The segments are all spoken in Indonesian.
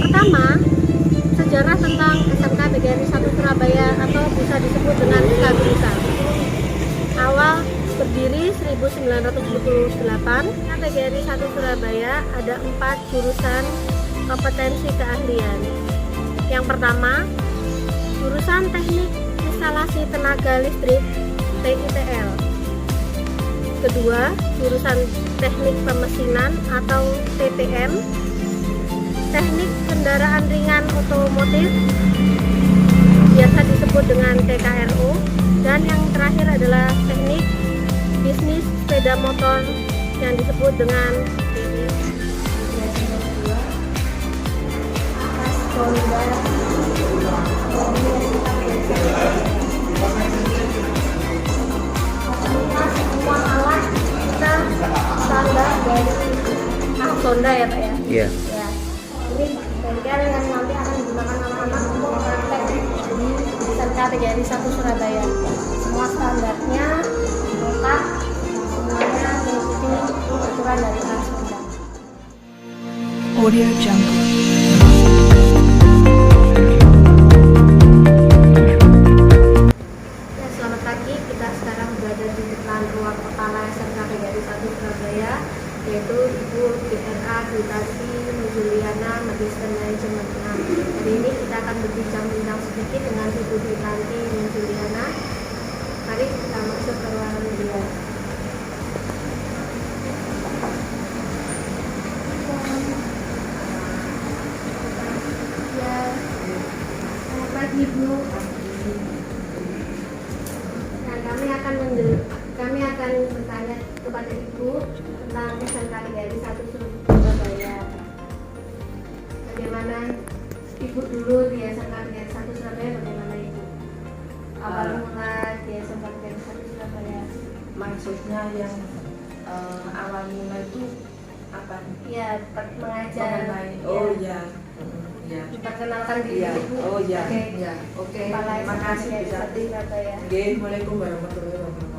pertama, sejarah tentang SMK PGRI 1 Surabaya atau bisa disebut dengan Kagrisa. Awal berdiri 1948, PGRI 1 Surabaya ada 4 jurusan kompetensi keahlian. Yang pertama, jurusan Teknik Instalasi Tenaga Listrik (TITL). Kedua, jurusan Teknik Pemesinan atau TPM, Teknik Kendaraan Ringan Otomotif, biasa disebut dengan TKRO, dan yang terakhir adalah Teknik Bisnis Sepeda Motor yang disebut dengan semua alat kita standar dari Sonda ya Pak ya? Iya. Ya. Ini bengkel yang nanti akan digunakan anak-anak untuk praktek di SMK PGRI 1 Surabaya. Semua standarnya lengkap, semuanya mengikuti aturan dari Sonda. Audio Jungle. Selamat pagi, kita sekarang berada di depan ruang kepala SMK PGRI 1 Surabaya, yaitu Ibu DRA Gritasi Juliana, Magister Manajemen 6. Hari ini kita akan berbincang-bincang sedikit dengan Ibu Gritasi Juliana. Mari kita masuk ke ruangan beliau. Ya, selamat pagi Bu. Kami akan bertanya kepada Ibu tentang SMK PGRI 1 Surabaya. Bagaimana Ibu dulu di SMK PGRI 1 Surabaya? Bagaimana Ibu? Awal mula di SMK PGRI 1 Surabaya. Maksudnya yang awal mula itu apa? Ya, mengajar. Oh ya. Ya. Perkenalkan diri Ya. Ibu. Oh ya. Oke. Ya. Oke. Kepala Terima SMK kasih PGRI Bu 1 Sati. Surabaya. Assalamualaikum warahmatullahi wabarakatuh.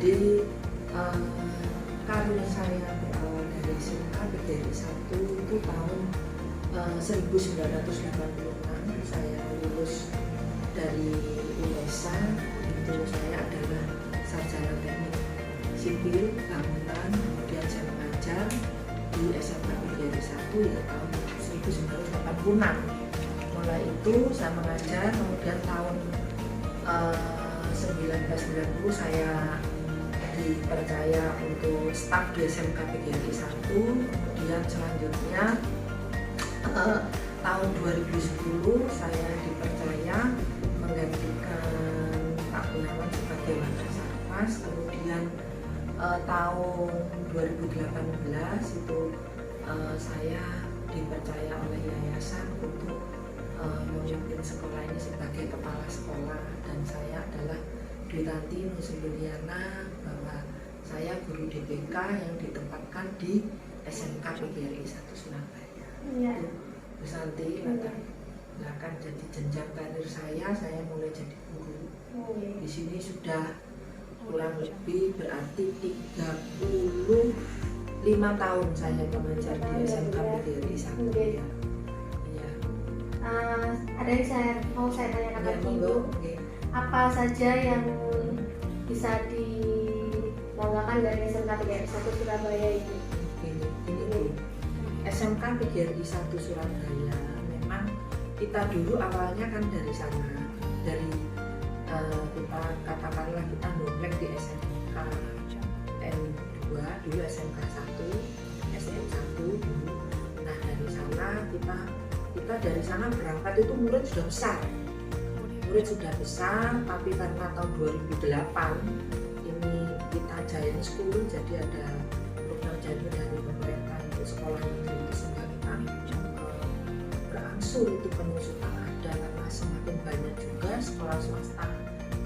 Jadi karir saya berawal dari SMK PGRI 1 itu tahun 1986. Saya lulus dari UNESA. Itu saya adalah sarjana teknik sipil bangunan, kemudian saya mengajar di SMK PGRI 1 ya tahun 1986. Mulai itu saya mengajar, kemudian tahun 1990 saya dipercaya untuk staf di SMK PGRI 1. Kemudian selanjutnya tahun 2010 saya dipercaya menggantikan Pak Gunawan sebagai Wakasarpas. Kemudian tahun 2018 itu saya dipercaya oleh yayasan untuk memimpin sekolah ini sebagai kepala sekolah, dan saya adalah Dwi Tanti Juliana, bahwa saya guru DPK yang ditempatkan di SMK PGRI 1 Surabaya. Iya. Bu Santi, latar belakang jadi jenjang karir saya mulai jadi guru. Di sini sudah kurang lebih berarti 35 tahun saya mengajar di SMK PGRI 1. Ya. Iya. Ada yang mau saya tanyakan Ya, lagi monggo. Ibu. Oke. Apa saja yang bisa dibanggakan dari SMK PGRI 1 Surabaya itu? Ini Bu. SMK PGRI 1 Surabaya memang kita dulu awalnya kan dari sana, dari kita katakanlah kita nomplek di SMK N2 dulu, SMK 1, SM1 dulu. Nah dari sana kita dari sana berangkat itu murid sudah besar, tapi karena tahun 2008 ini kita Giant School, jadi ada program jadi dari pemerintah untuk sekolah negeri itu, sehingga kita berangsur itu penyusutan ada, karena semakin banyak juga sekolah swasta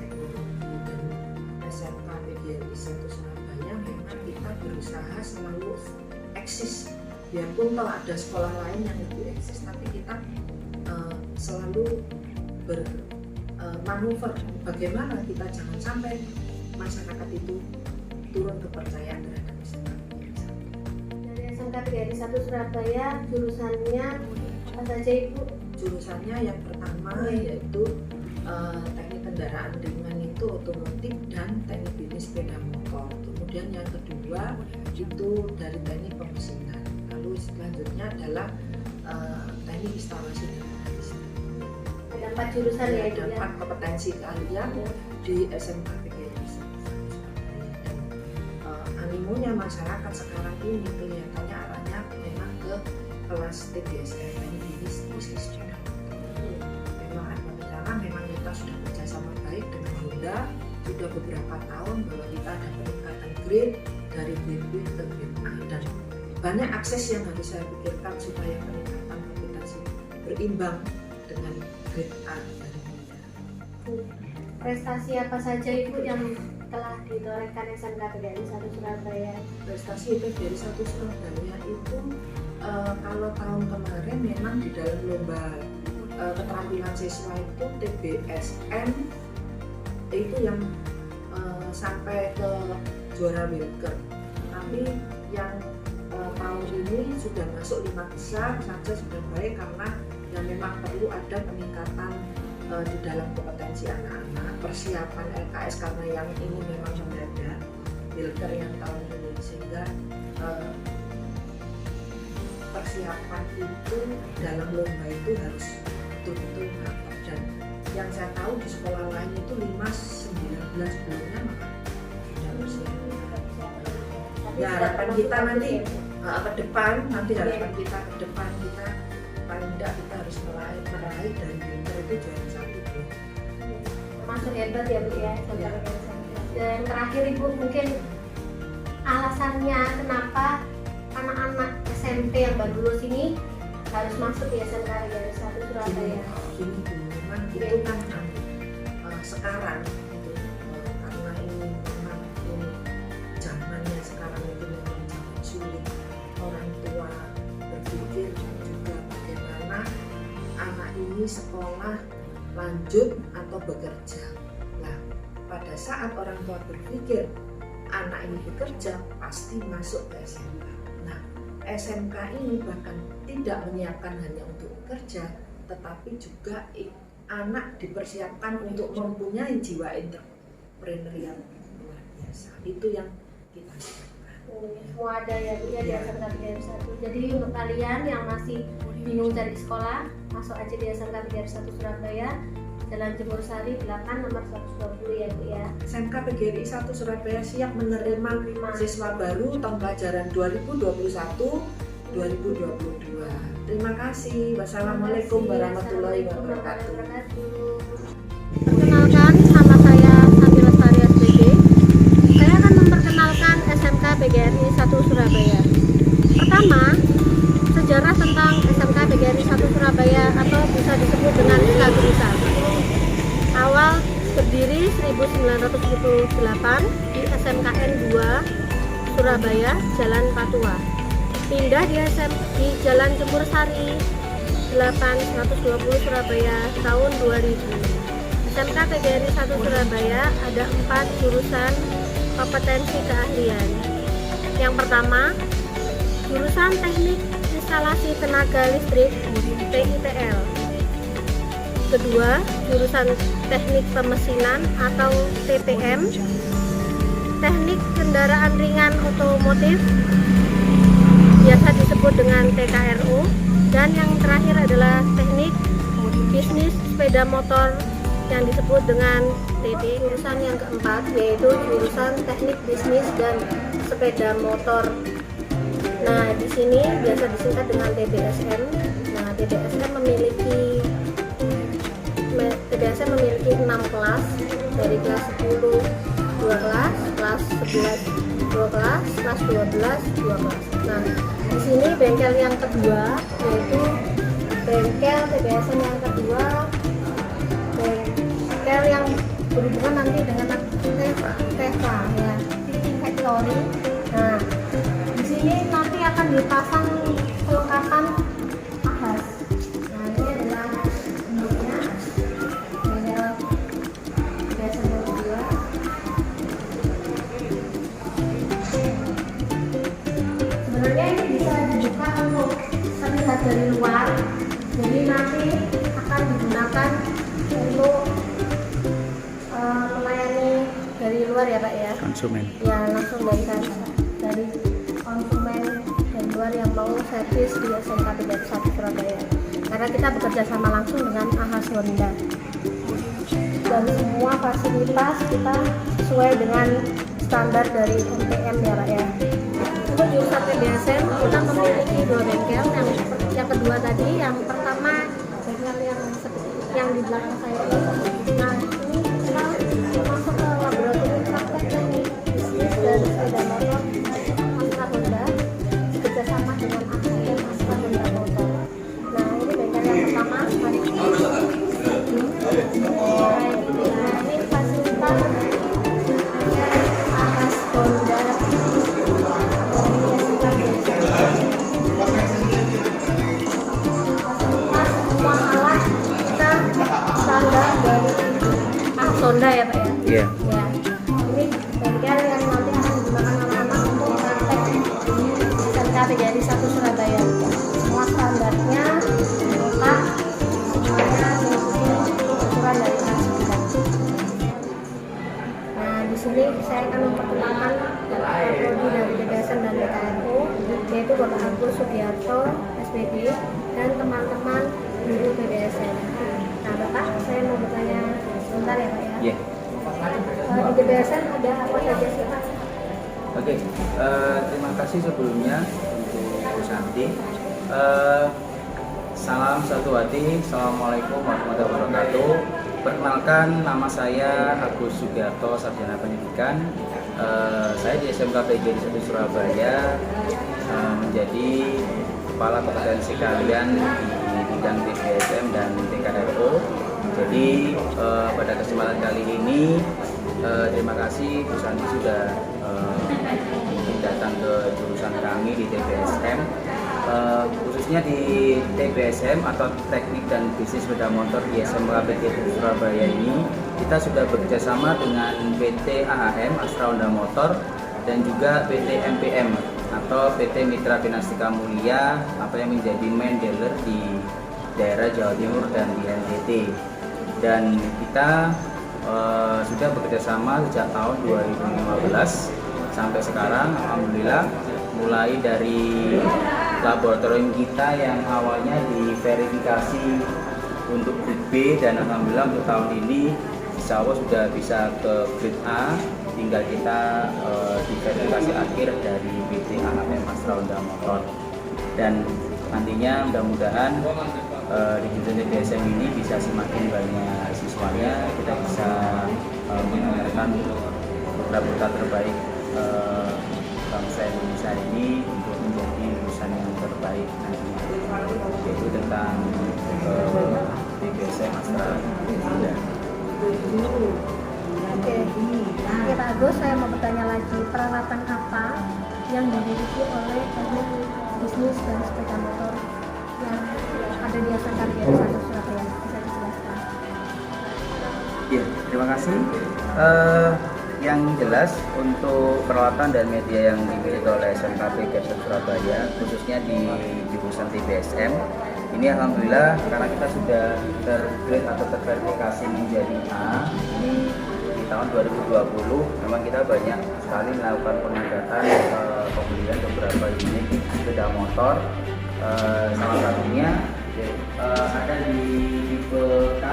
teknologi. Dan SMK PGRI 1 Surabaya memang kita berusaha selalu eksis, biarpun kalau ada sekolah lain yang lebih eksis, tapi kita selalu bermanuver bagaimana kita jangan sampai masyarakat itu turun kepercayaan terhadap SMK PGRI 1. Dari SMK PGRI 1 Surabaya jurusannya saja Ibu? Jurusannya yang pertama yaitu teknik kendaraan ringan itu otomotif dan teknik bisnis sepeda motor. Kemudian yang kedua itu dari teknik pemesinan. Lalu selanjutnya adalah teknik instalasi dan listrik. Ada 4 jurusan ya Ibu Ada ya? 4 kompetensi keahlian di SMK PGRI Surabaya. Dan animonya masyarakat sekarang ini kelihatannya arahnya memang ke kelas TBSM, teknik bisnis sepeda motor. Memang ada perjalanan, memang kita sudah bekerjasama baik dengan Honda sudah beberapa tahun bahwa kita ada peningkatan grade dari grade B ke grade A, dan banyak akses yang harus saya pikirkan supaya peningkatan kompetensi berimbang dengan grade A dari Honda. Prestasi apa saja Ibu yang telah ditorehkan SMK PGRI 1 Surabaya? Prestasi PGRI 1 Surabaya itu kalau tahun kemarin memang di dalam lomba keterampilan siswa itu TBSM itu yang sampai ke juara Wilker. Tapi yang tahun ini sudah masuk 5 besar saja sudah baik, karena yang memang perlu ada peningkatan di dalam kompetensi anak-anak, persiapan LKS karena yang ini memang mendadak, Wilker yang tahun ini, sehingga persiapan itu dalam lomba itu harus betul-betul mantap. Dan yang saya tahu di sekolah lain itu 5-9 sebelumnya maka sudah persiapan. Ya harapan kita nanti ke depan, harapan kita ke depan kita paling tidak kita harus meraih dari Wilker itu juara 1. Masuk hebat ya Bu ya? Ya. Dan terakhir Ibu, mungkin alasannya kenapa anak-anak SMP yang baru lulus ini harus masuk di SMK PGRI 1 Surabaya? Gini memang itu kan sekarang itu karena ini memang ini zamannya sekarang itu memang zaman sulit, orang tua berpikir juga bagaimana anak ini sekolah lanjut atau bekerja. Nah, pada saat orang tua berpikir anak ini bekerja pasti masuk ke SMK. Nah, SMK ini bahkan tidak menyiapkan hanya untuk bekerja, tetapi juga anak dipersiapkan untuk mempunyai jiwa entrepreneurial luar biasa. Itu yang kita siapkan. Semua ada ya Bu ya di Ya. SMK PGRI 1. Jadi untuk kalian yang masih bingung cari sekolah, masuk aja di SMK PGRI 1 Surabaya, Jalan Jemur Sari 8 nomor 120 ya Bu ya. SMK PGRI 1 Surabaya siap menerima siswa baru tahun pelajaran 2021-2022. Terima kasih. Wassalamualaikum warahmatullahi wabarakatuh. Perkenalkan, nama saya Santi Lestari SPG. Saya akan memperkenalkan SMK PGRI 1 Surabaya. Pertama, sejarah tentang SMK PGRI 1 Surabaya atau bisa disebut dengan Skagurisat. Awal berdiri 1978 di SMKN 2 Surabaya, Jalan Patua. Pindah di Jalan Jemur Sari 8 120 Surabaya tahun 2000. SMK PGRI 1 Surabaya ada 4 jurusan kompetensi keahlian. Yang pertama, jurusan Teknik Instalasi Tenaga Listrik (TITL). Kedua, jurusan Teknik Pemesinan atau TPM, Teknik Kendaraan Ringan Otomotif biasa disebut dengan TKRO, dan yang terakhir adalah Teknik Bisnis Sepeda Motor yang disebut dengan TB. Jurusan yang keempat yaitu jurusan Teknik Bisnis dan Sepeda Motor. Nah, di sini biasa disingkat dengan TBSM. Nah, TBSM memiliki 6 kelas, dari kelas 10 2 kelas, kelas 11 2 kelas, kelas 12 2 kelas. Nah, di sini bengkel yang kedua yaitu bengkel TBSM yang kedua, bengkel yang berhubungan nanti dengan TEVA ya, Teaching Factory. Nah, di sini nanti akan dipasang kelengkapan ahas. Nah, ini adalah bentuknya bengkel TBSM yang kedua. Sebenarnya ini bisa dibuka untuk terlihat dari luar, Jadi nanti akan digunakan untuk melayani dari luar ya Pak ya. Konsumen. Ya langsung dari konsumen dari luar yang mau servis di SMK 31 Surabaya. Karena kita bekerja sama langsung dengan AHAS Honda. Dan semua fasilitas kita sesuai dengan standar dari MTM ya Pak ya. Untuk jurusan PBSM kita memiliki 2 bengkel. Yang kedua tadi, yang pertama bengkel yang di belakang saya ini. Nah ini kita masuk ke laboratorium praktek teknik bisnis dan sepeda motor Astra Honda bekerjasama dengan AHM Astra Honda Motor. Nah ini bengkel yang pertama. Nah ini fasilitas AHAS Honda. Standar dari AHAS Honda ya Pak ya? Iya. Ya. Ini bengkel yang nanti akan digunakan anak-anak untuk praktek di SMK 31 Surabaya. Semua standarnya lengkap, semuanya mengikuti aturan dari AHAS Honda. Nah di sini saya akan memperkenalkan prodi dari DBSM dan DKMU, yaitu Bapak Agus Sugiarto, SPB, dan teman-teman guru PBSM. Nah Bapak, saya mau bertanya sebentar ya Pak ya. Iya. Di DBSM ada apa saja sih Pak? Oke, terima kasih sebelumnya untuk Bu Santi. Salam satu hati, Assalamualaikum warahmatullahi wabarakatuh. Perkenalkan, nama saya Agus Sugiarto, Sarjana Pendidikan. Saya di SMK PGRI 1 Surabaya menjadi Kepala Kompetensi Kalian di bidang DBSM dan TKRO. Jadi pada kesempatan kali ini terima kasih Bu Santi sudah datang ke jurusan kami di TBSM. Khususnya di TBSM atau Teknik dan Bisnis Sepeda Motor di SMK PGRI Surabaya ini kita sudah bekerjasama dengan PT AHM Astra Honda Motor dan juga PT MPM atau PT Mitra Pinastika Mulia atau yang menjadi main dealer di daerah Jawa Timur dan di NTT. Dan kita sudah bekerjasama sejak tahun 2015 sampai sekarang. Alhamdulillah, mulai dari laboratorium kita yang awalnya diverifikasi untuk grade B, dan alhamdulillah untuk tahun ini insya Allah sudah bisa ke grade A. Tinggal kita diverifikasi akhir dari PT AHM Astra Honda Motor, dan nantinya mudah-mudahan di jurusan DBSM ini bisa semakin banyak siswanya, kita bisa mengajarkan putra-putra terbaik bangsa Indonesia ini untuk menjadi lulusan yang terbaik nantinya, yaitu tentang DBSM Astra Honda. Oke Pak Agus, saya mau bertanya lagi, peralatan apa yang dimiliki oleh teknik bisnis dan sepeda motor yang ada di SMK PGRI 1 Surabaya? Bisa dijelaskan? Ya, terima kasih. Yang jelas untuk peralatan dan media yang dimiliki oleh SMK PGRI 1 Surabaya, khususnya di jurusan TBSM, ini alhamdulillah karena kita sudah tergrade atau terverifikasi menjadi A. Ini di tahun 2020 memang kita banyak sekali melakukan pengadaan pembelian beberapa unit sepeda motor. Salah satunya ada di tipe K,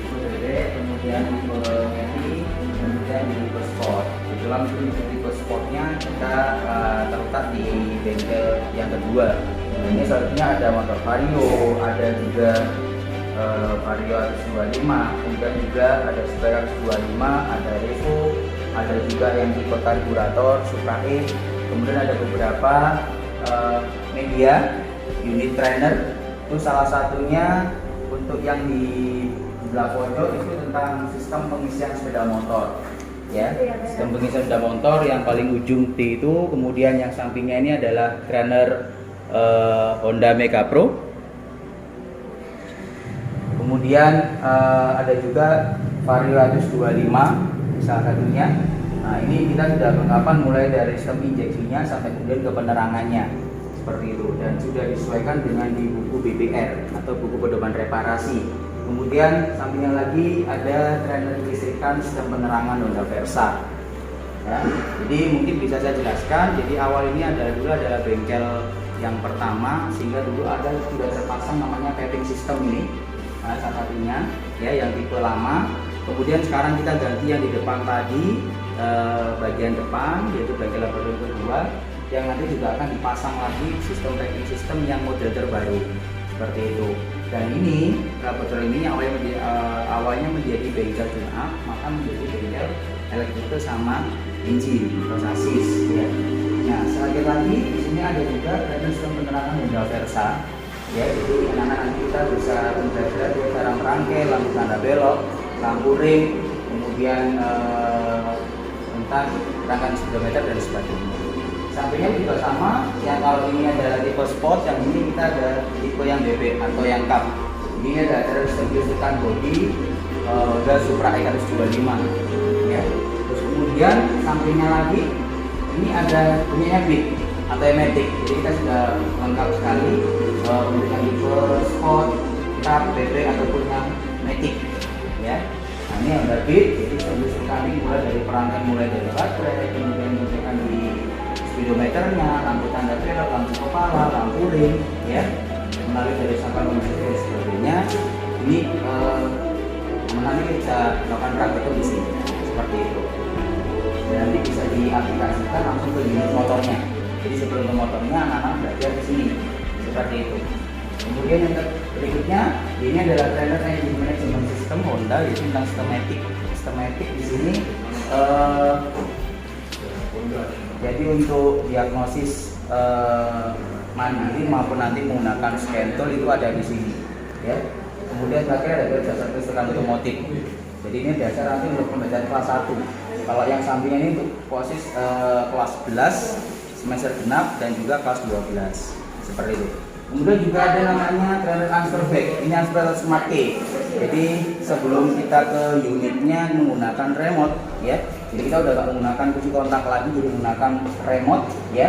tipe BB, kemudian tipe Mini, kemudian di tipe Sport. Kebetulan tipe Sportnya kita terletak di bengkel yang kedua. Ini selanjutnya ada motor Vario, ada juga Vario 125, kemudian juga ada Super 125, ada Revo, ada juga yang tipe karburator Supra E, kemudian ada beberapa media unit trainer. Itu salah satunya untuk yang di sebelah pojok itu tentang sistem pengisian sepeda motor, ya, sistem pengisian sepeda motor yang paling ujung T itu, kemudian yang sampingnya ini adalah trainer Honda Mega Pro. Kemudian ada juga Vario 125 salah satunya. Nah ini kita sudah perlengkapan mulai dari sistem injeksinya sampai kemudian ke penerangannya. seperti itu, dan sudah disesuaikan dengan di buku BPR atau buku pedoman reparasi. Kemudian sampingnya lagi ada trainer kelistrikan sistem penerangan Honda Versa. Ya, jadi mungkin bisa saya jelaskan. Jadi awal ini adalah bengkel yang pertama, sehingga dulu sudah terpasang namanya paving system ini, salah satunya ya yang tipe lama. Kemudian sekarang kita ganti yang di depan tadi, bagian depan, yaitu bengkel laboratorium kedua, yang nanti juga akan dipasang lagi sistem paving system yang model terbaru seperti itu. Dan ini laboratorium ini awalnya menjadi bengkel tune-up, maka menjadi bengkel elektrikal sama engine atau sasis. Ya. Nah, sekali lagi di sini ada juga sistem penerangan Honda Versa. Ya, jadi anak-anak nanti kita bisa belajar cara merangkai lampu tanda belok, lampu ring, kemudian tentang rangkaian speedometer dan sebagainya. Sampingnya juga sama, yang kalau ini adalah tipe sport, yang ini kita ada tipe yang BB atau yang cup. Ini ada sistem kelistrikan bodi Honda Supra X125. Ya. Terus kemudian sampingnya lagi ini ada punyanya Big atau Matic. Jadi kita sudah lengkap sekali untuk yang tipe sport, cup, BB ataupun yang Matic. Ya. Nah, ini Honda Big, jadi sistem kami mulai dari baterai, kemudian menggunakan di speedometernya, lampu tanda belok, lampu kepala, lampu ring, ya, melalui dari sampah dan sebagainya. Ini nanti bisa melakukan praktek di sini seperti itu. Dan nanti bisa diaplikasikan langsung ke unit motornya. Jadi sebelum ke motornya anak-anak belajar di sini seperti itu. Kemudian yang berikutnya ini adalah trainer engine management system Honda, yaitu tentang sistematik. Sistematik di sini jadi untuk diagnosis mandiri maupun nanti menggunakan scan tool itu ada di sini, ya. Kemudian terakhir ada dasar kelistrikan otomotif. Jadi ini dasar nanti untuk pembelajaran kelas 1. Kalau yang sampingnya ini untuk posisi kelas 11 semester genap dan juga kelas 12 seperti itu. Kemudian juga ada namanya trainer transfer back. Ini transfer smart key. Jadi sebelum kita ke unitnya menggunakan remote, ya. Jadi kita udah gak menggunakan kunci kontak lagi, jadi menggunakan remote, ya,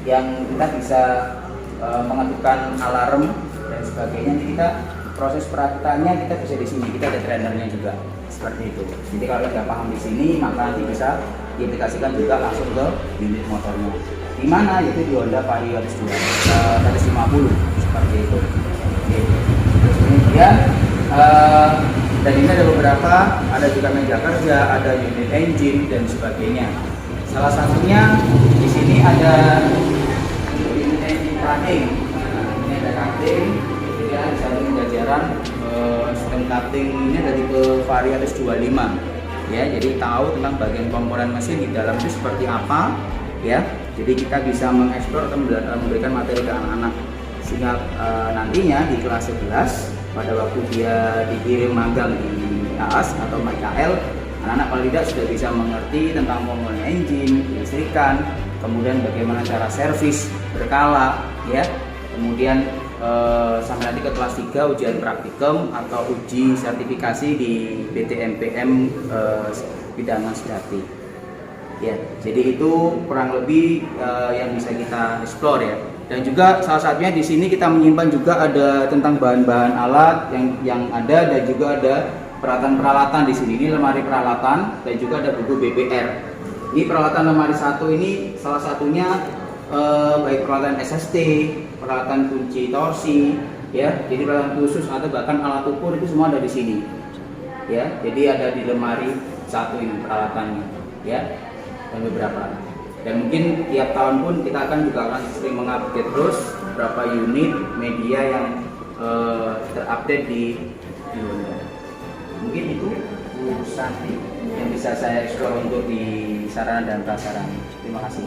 yang kita bisa mengajukan alarm dan sebagainya. Jadi kita proses perakitannya kita bisa di sini. Kita ada trainernya juga seperti itu. Jadi kalau nggak paham di sini, maka nanti bisa diaplikasikan juga langsung ke unit motornya. Di mana? Yaitu di Honda Vario 150 seperti itu. Oke. Terus kemudian dan ini ada beberapa, ada juga meja kerja, ada unit engine dan sebagainya. Salah satunya di sini ada unit engine cutting. Nah, ini ada cutting, jadi ada satu jajaran sistem cutting ini ada tipe Vario 125. Ya, jadi tahu tentang bagian komponen mesin di dalam itu seperti apa, ya. Jadi kita bisa mengeksplor atau memberikan materi ke anak-anak sehingga nantinya di kelas 11 pada waktu dia dikirim magang di AAS atau MKL, anak-anak paling tidak sudah bisa mengerti tentang komponen engine, kelistrikan, kemudian bagaimana cara servis berkala, ya. Kemudian sampai nanti ke kelas 3 ujian praktikum atau uji sertifikasi di BTMPM bidangan sejati. Ya, jadi itu kurang lebih yang bisa kita explore, ya. Dan juga salah satunya di sini kita menyimpan juga ada tentang bahan-bahan alat yang ada, dan juga ada peralatan-peralatan di sini. Ini lemari peralatan dan juga ada buku BPR. Ini peralatan lemari 1 ini salah satunya baik peralatan SST, peralatan kunci torsi, ya. Jadi peralatan khusus atau bahkan alat ukur itu semua ada di sini. Ya, jadi ada di lemari 1 ini peralatannya, ya. Dan beberapa. Dan mungkin tiap tahun pun kita akan sering mengupdate terus beberapa unit media yang terupdate di Honda. Mungkin itu Bu Santi yang bisa saya explore untuk di sarana dan prasarana. Terima kasih.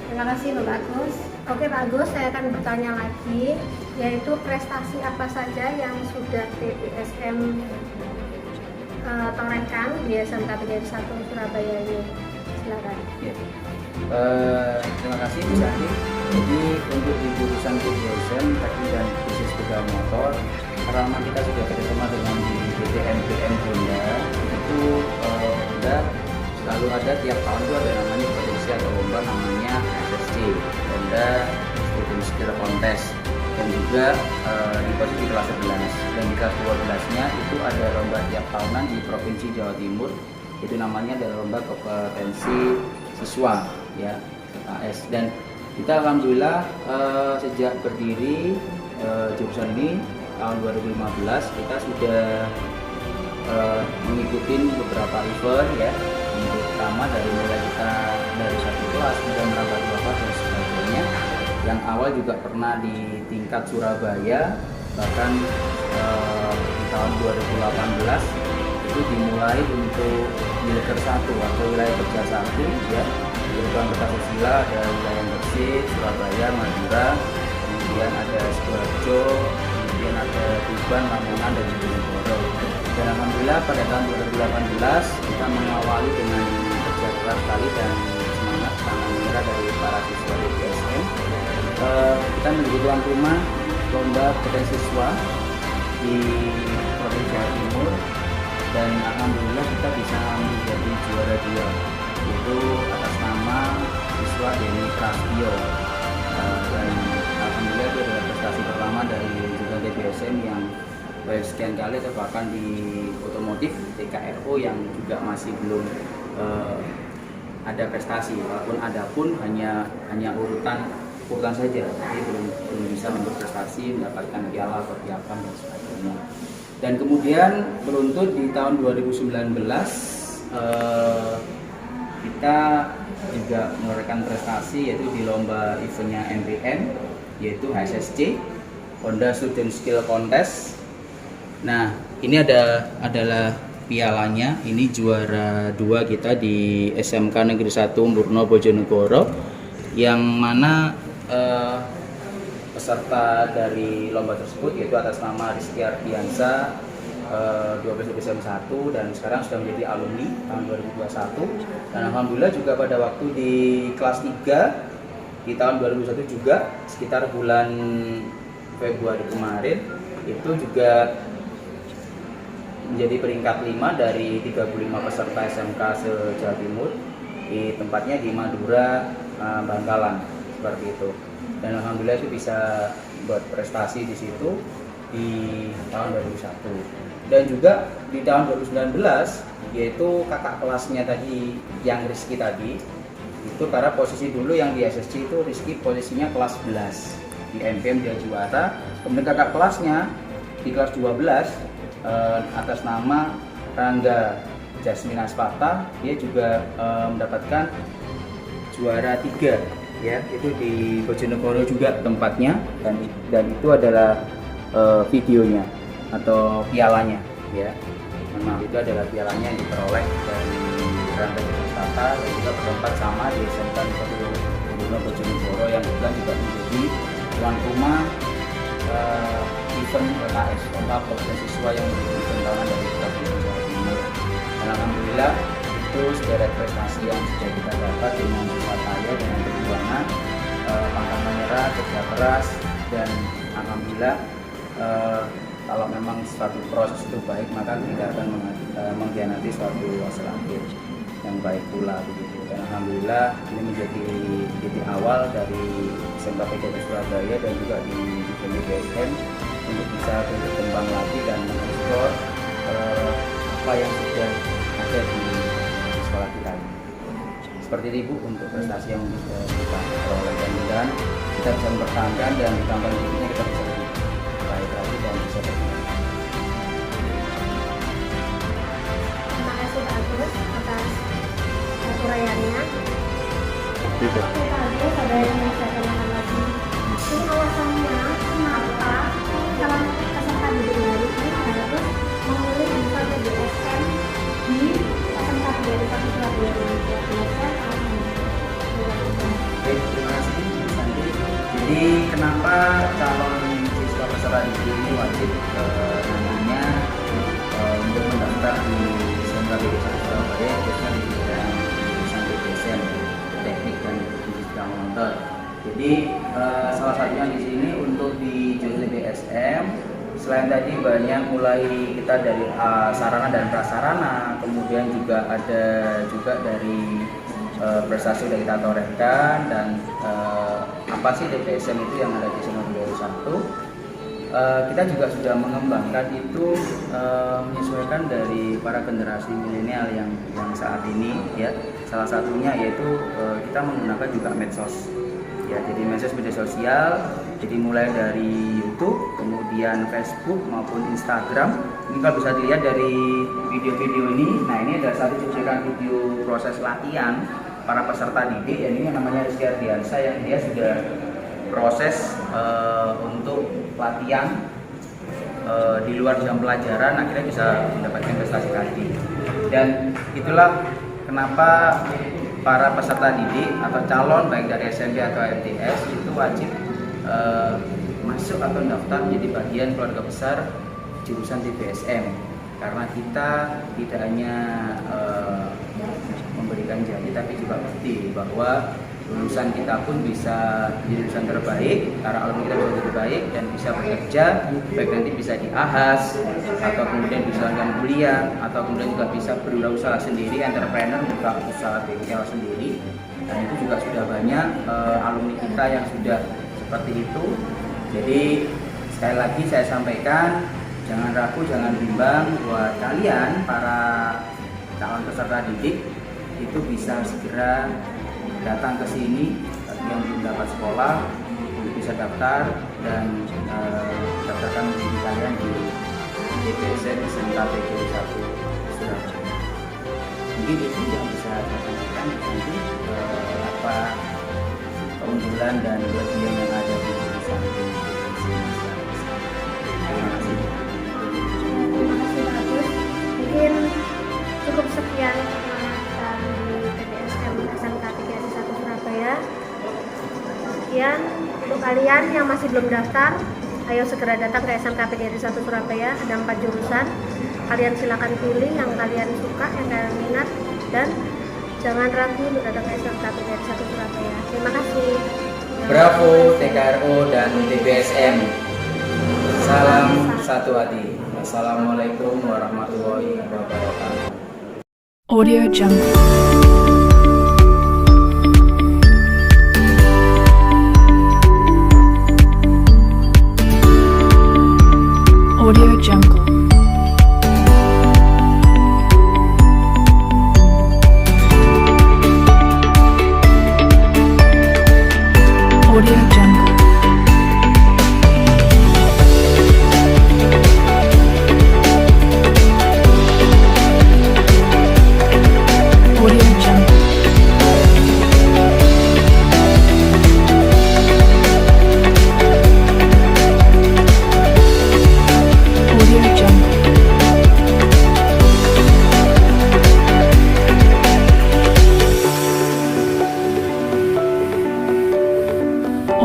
Terima kasih Pak Agus. Oke Pak Agus, saya akan bertanya lagi, yaitu prestasi apa saja yang sudah TPSM torehkan di SMK PGRI 1 Surabaya ini. Silakan. Ya. Terima kasih Bu Santi. Jadi untuk di jurusan PGSM teknik dan bisnis sepeda motor, karena kita sudah bersama dengan di BTMPM Honda, itu Honda selalu ada tiap tahun itu ada namanya kompetisi atau lomba namanya SSC, Honda student skill contest, dan juga di posisi kelas 11. Dan di kelas 12-nya itu ada lomba tiap tahunan di Provinsi Jawa Timur, itu namanya adalah lomba kompetensi siswa ya, KS. Dan kita alhamdulillah sejak berdiri jurusan ini tahun 2015 kita sudah mengikuti beberapa event ya, untuk pertama dari mulai kita dari satu kelas kemudian merambah 2 kelas dan sebagainya. Yang awal juga pernah di tingkat Surabaya, bahkan di tahun 2018 itu dimulai untuk Milker 1 atau wilayah kerja 1 ya, berupa Kertasusila, ada wilayah Gresik, Surabaya, Madura, kemudian ada Sidoarjo, kemudian ada Tuban, Lamongan, dan Bojonegoro. Dan alhamdulillah pada tahun 2018 kita mengawali dengan kerja keras sekali dan semangat tangan merah dari para siswa di DSM. Kita menjadi tuan rumah lomba kompetensi siswa di Provinsi Jawa Timur, dan alhamdulillah kita bisa menjadi juara 2, yaitu atas nama siswa Denny Prastio. Dan alhamdulillah itu adalah prestasi pertama dari juga DBSM yang baik sekian kali, atau bahkan di otomotif TKRO yang juga masih belum ada prestasi, walaupun ada pun hanya urutan saja, jadi belum bisa untuk prestasi mendapatkan piala persiapan dan sebagainya. Dan kemudian beruntut di tahun 2019 kita juga mengeluarkan prestasi, yaitu di lomba eventnya MPM, yaitu HSSC Honda Student Skill Contest. Nah, ini adalah pialanya. Ini juara 2 kita di SMK Negeri 1 Murno Bojonegoro, yang mana peserta dari lomba tersebut yaitu atas nama Rizky Ardiansa, 12 SM 1, dan sekarang sudah menjadi alumni tahun 2021. Dan alhamdulillah juga pada waktu di kelas 3 di tahun 2021 juga sekitar bulan Februari kemarin itu juga menjadi peringkat 5 dari 35 peserta SMK se-Jawa Timur, di tempatnya di Madura, Bangkalan, seperti itu. Dan alhamdulillah itu bisa buat prestasi di situ di tahun 2001. Dan juga di tahun 2019 yaitu kakak kelasnya tadi yang Rizky tadi, itu karena posisi dulu yang di SSC itu Rizky posisinya kelas 11, di MPM dia juara. Kemudian kakak kelasnya di kelas 12 atas nama Rangga Jasmine Aspata, dia juga mendapatkan juara 3 ya, itu di Bojonegoro juga tempatnya, dan itu adalah videonya atau pialanya ya. Memang itu adalah pialanya yang diperoleh dari Rangga Jasmine Aspata, dan juga bertempat sama di SMK Negeri 1 Bojonegoro yang juga menjadi tuan rumah event LKS, lomba kompetensi siswa yang menjadi tahunan dari Provinsi Jawa Timur. Dan alhamdulillah itu sederet prestasi yang sudah kita dapat dengan susah payah, dengan perjuangan, pantang menyerah, kerja keras, dan alhamdulillah kalau memang suatu proses itu baik, maka tidak akan mengkhianati suatu hasil akhir yang baik pula begitu. Dan alhamdulillah ini menjadi titik awal dari SMK PGRI Surabaya dan juga di DBSM untuk bisa berkembang lagi dan mengeksplor apa yang sudah ada di sekolah kita ini. Seperti itu Bu, untuk prestasi yang bisa kita peroleh, dan kita bisa mempertahankan, dan di tahun berikutnya kita bisa lebih baik lagi dan bisa berkembang. Terima kasih Pak Agus atas uraiannya. Oke Pak Agus, ada yang mau saya tanyakan lagi. Ini alasannya kenapa kalau peserta didik baru ini harus memilih jurusan DBSM di SMK PGRI 1 Surabaya? Baik, terima kasih Mas Andi. Jadi kenapa calon siswa peserta didik ini wajib nantinya untuk mendaftar di SMK PGRI 1 Surabaya, khususnya di bidang jurusan DBSM, teknik dan digital motor. Jadi salah satunya di sini untuk di jurusan DBSM, selain tadi banyak mulai kita dari sarana dan prasarana, kemudian juga ada juga dari prestasi yang kita torehkan, dan apa sih DPSM itu yang ada di SMA Negeri 1. Kita juga sudah mengembangkan itu menyesuaikan dari para generasi milenial yang saat ini ya. Salah satunya yaitu kita menggunakan juga medsos. Ya, jadi medsos media sosial. Jadi mulai dari YouTube, kemudian Facebook maupun Instagram. Ini kalau bisa dilihat dari video-video ini. Nah, ini adalah satu cuplikan video proses latihan para peserta didik. Dan ini namanya Rizky Ardiansa yang dia sudah proses untuk latihan di luar jam pelajaran, akhirnya bisa mendapatkan prestasi tadi. Dan itulah kenapa para peserta didik atau calon baik dari SMP atau MTS itu wajib masuk atau daftar menjadi bagian keluarga besar jurusan DPSM, karena kita tidak hanya memberikan janji tapi juga bukti bahwa lulusan kita pun bisa jadi lulusan terbaik, karena alumni kita bisa jadi baik dan bisa bekerja, baik nanti bisa di AHAS atau kemudian bisa lanjutkan kuliah atau kemudian juga bisa berwirausaha sendiri, entrepreneur, buka usaha bengkel sendiri. Dan itu juga sudah banyak alumni kita yang sudah seperti itu. Jadi sekali lagi saya sampaikan, jangan ragu, jangan bimbang buat kalian para calon peserta didik itu bisa segera datang ke sini. Bagi yang belum dapat sekolah bisa daftar dan daftarkan diri kalian di DPSM SMK PGRI 1 Surabaya. Mungkin itu yang bisa saya sampaikan nanti apa keunggulan dan kelebihan yang ada di jurusan Terima kasih Pak Agus. Mungkin cukup sekian perkenalkan di PDSM SMK PGRI 1 Surabaya. Sekian untuk kalian yang masih belum daftar, ayo segera datang ke SMK PGRI 1 Surabaya. Ada 4 jurusan. Kalian silakan pilih yang kalian suka, yang kalian minat, dan jangan ragu untuk datang ke SMK PGRI 1 Surabaya. Terima kasih. Bravo TKRO dan DPSM. Salam satu hati. Assalamualaikum warahmatullahi wabarakatuh. Audio Jungle. Audio Jungle. Audio Jungle. Audio Jungle.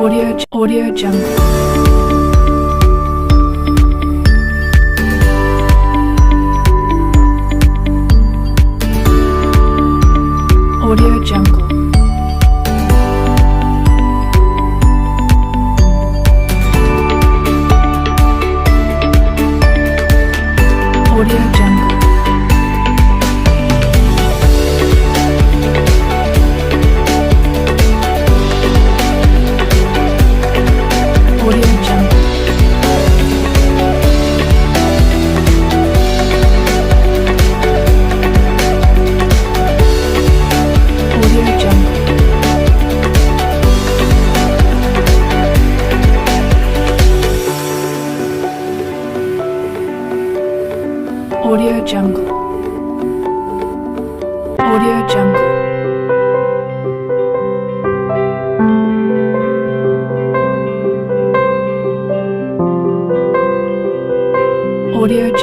Audio Jungle. Audio Jungle. Audio Jungle. Audio Jungle. Audio Jungle. Audio Jungle. Audio Jungle. Audio Jungle. Audio Jungle.